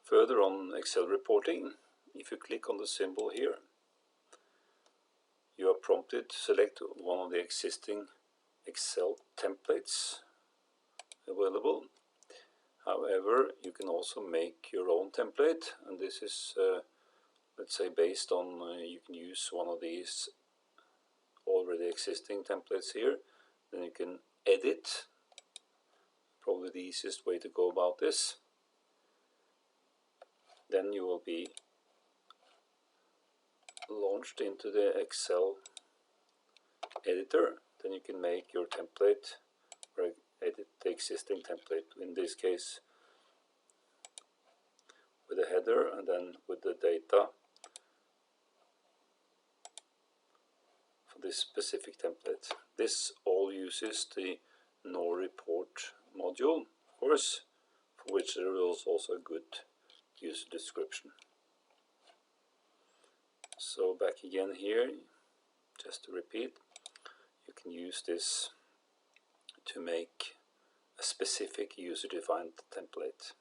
Further on Excel reporting, if you click on the symbol here, you are prompted to select one of the existing Excel templates available. However, you can also make your own template, and this is let's say based on you can use one of these already existing templates here. Then you can edit, probably the easiest way to go about this. Then you will be launched into the Excel editor. Then you can make your template or edit the existing template, in this case with a header and then with the data for this specific template. This all uses the NorReport module, of course, for which there is also a good user description. So back again here, just to repeat, you can use this to make a specific user-defined template.